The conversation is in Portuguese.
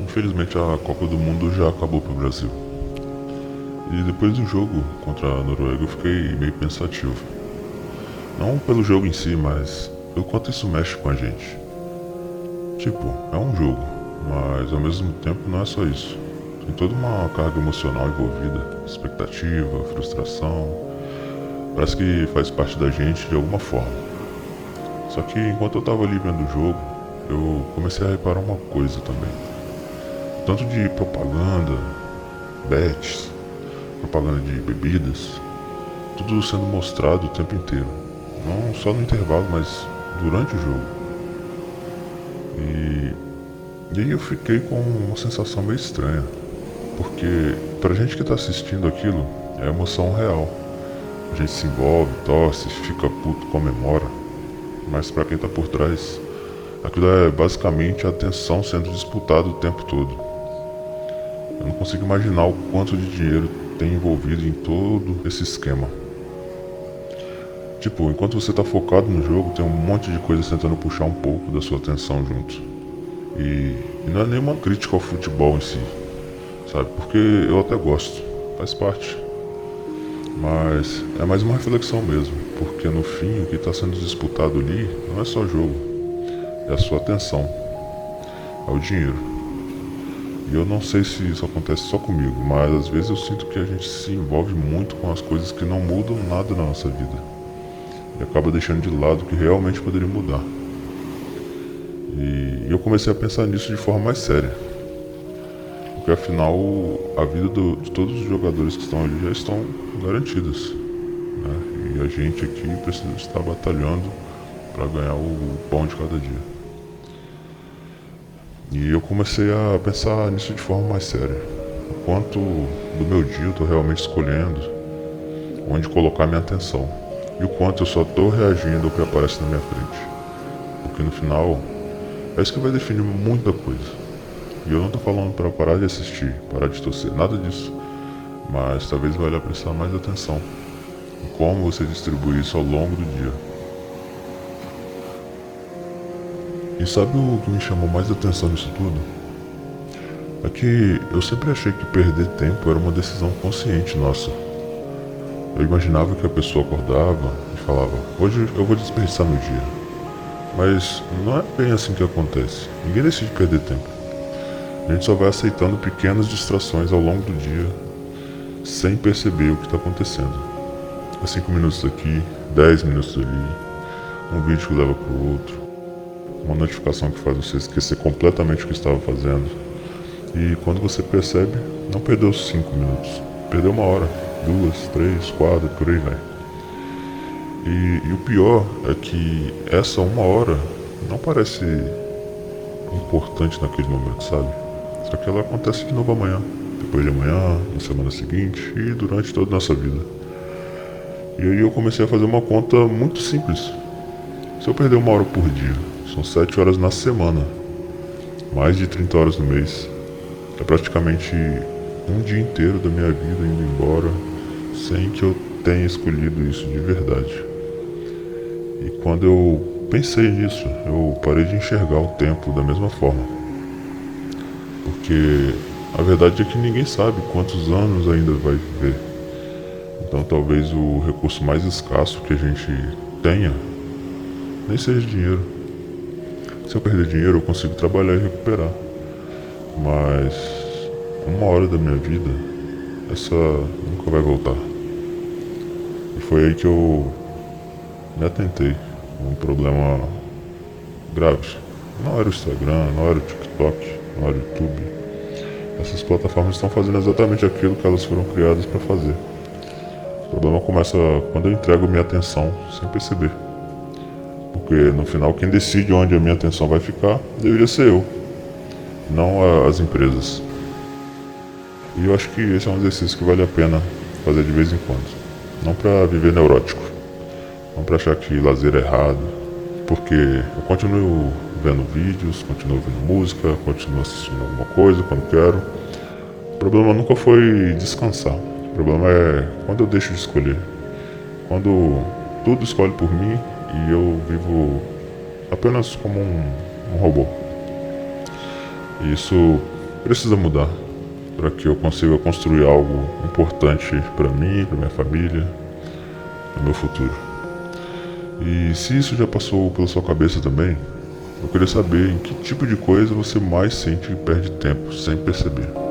Infelizmente a Copa do Mundo já acabou pro Brasil. E depois do jogo contra a Noruega eu fiquei meio pensativo. Não pelo jogo em si, mas pelo quanto isso mexe com a gente. Tipo, é um jogo, mas ao mesmo tempo não é só isso. Tem toda uma carga emocional envolvida, expectativa, frustração. Parece que faz parte da gente de alguma forma. Só que enquanto eu tava ali vendo o jogo, eu comecei a reparar uma coisa também. Tanto de propaganda, bets, propaganda de bebidas, tudo sendo mostrado o tempo inteiro. Não só no intervalo, mas durante o jogo. E aí eu fiquei com uma sensação meio estranha. Porque pra gente que tá assistindo aquilo, é emoção real. A gente se envolve, torce, fica puto, comemora. Mas pra quem tá por trás, aquilo é basicamente a atenção sendo disputada o tempo todo. Eu não consigo imaginar o quanto de dinheiro tem envolvido em todo esse esquema. Tipo, enquanto você tá focado no jogo, tem um monte de coisa tentando puxar um pouco da sua atenção junto. E não é nenhuma crítica ao futebol em si, sabe? Porque eu até gosto, faz parte. Mas é mais uma reflexão mesmo, porque no fim o que está sendo disputado ali não é só jogo, é a sua atenção, é o dinheiro. E eu não sei se isso acontece só comigo, mas às vezes eu sinto que a gente se envolve muito com as coisas que não mudam nada na nossa vida. E acaba deixando de lado o que realmente poderia mudar. E eu comecei a pensar nisso de forma mais séria. Porque afinal a vida de todos os jogadores que estão ali já estão garantidas, né? E a gente aqui precisa estar batalhando para ganhar o pão de cada dia. E eu comecei a pensar nisso de forma mais séria. O quanto do meu dia eu estou realmente escolhendo onde colocar minha atenção. E o quanto eu só estou reagindo ao que aparece na minha frente. Porque no final, é isso que vai definir muita coisa. E eu não tô falando para parar de assistir, parar de torcer, nada disso. Mas talvez valha prestar mais atenção em como você distribui isso ao longo do dia. E sabe o que me chamou mais atenção nisso tudo? É que eu sempre achei que perder tempo era uma decisão consciente nossa. Eu imaginava que a pessoa acordava e falava, hoje eu vou desperdiçar meu dia. Mas não é bem assim que acontece. Ninguém decide perder tempo. A gente só vai aceitando pequenas distrações ao longo do dia, sem perceber o que está acontecendo. É 5 minutos aqui, 10 minutos ali, um vídeo que leva para o outro, uma notificação que faz você esquecer completamente o que estava fazendo. E quando você percebe, não perdeu 5 minutos, perdeu 1 hora, 2, 3, 4, por aí vai. E o pior é que essa 1 hora não parece importante naquele momento, sabe? Só que ela acontece de novo amanhã, depois de amanhã, na semana seguinte e durante toda a nossa vida. E aí eu comecei a fazer uma conta muito simples. Se eu perder 1 hora por dia, são 7 horas na semana, mais de 30 horas no mês. É praticamente um dia inteiro da minha vida indo embora, sem que eu tenha escolhido isso de verdade. E quando eu pensei nisso, eu parei de enxergar o tempo da mesma forma. Porque a verdade é que ninguém sabe quantos anos ainda vai viver. Então talvez o recurso mais escasso que a gente tenha nem seja dinheiro. Se eu perder dinheiro eu consigo trabalhar e recuperar. Mas 1 hora da minha vida, essa nunca vai voltar. E foi aí que eu me atentei a um problema grave. Não era o Instagram, não era o TikTok, não era o YouTube. Essas plataformas estão fazendo exatamente aquilo que elas foram criadas para fazer. O problema começa quando eu entrego minha atenção sem perceber. Porque no final quem decide onde a minha atenção vai ficar deveria ser eu, não as empresas. E eu acho que esse é um exercício que vale a pena fazer de vez em quando. Não para viver neurótico, não para achar que lazer é errado, porque eu continuo vendo vídeos, continuo ouvindo música, continuo assistindo alguma coisa quando quero. O problema nunca foi descansar. O problema é quando eu deixo de escolher. Quando tudo escolhe por mim e eu vivo apenas como um robô. E isso precisa mudar para que eu consiga construir algo importante para mim, para minha família, no meu futuro. E se isso já passou pela sua cabeça também, eu queria saber em que tipo de coisa você mais sente que perde tempo sem perceber.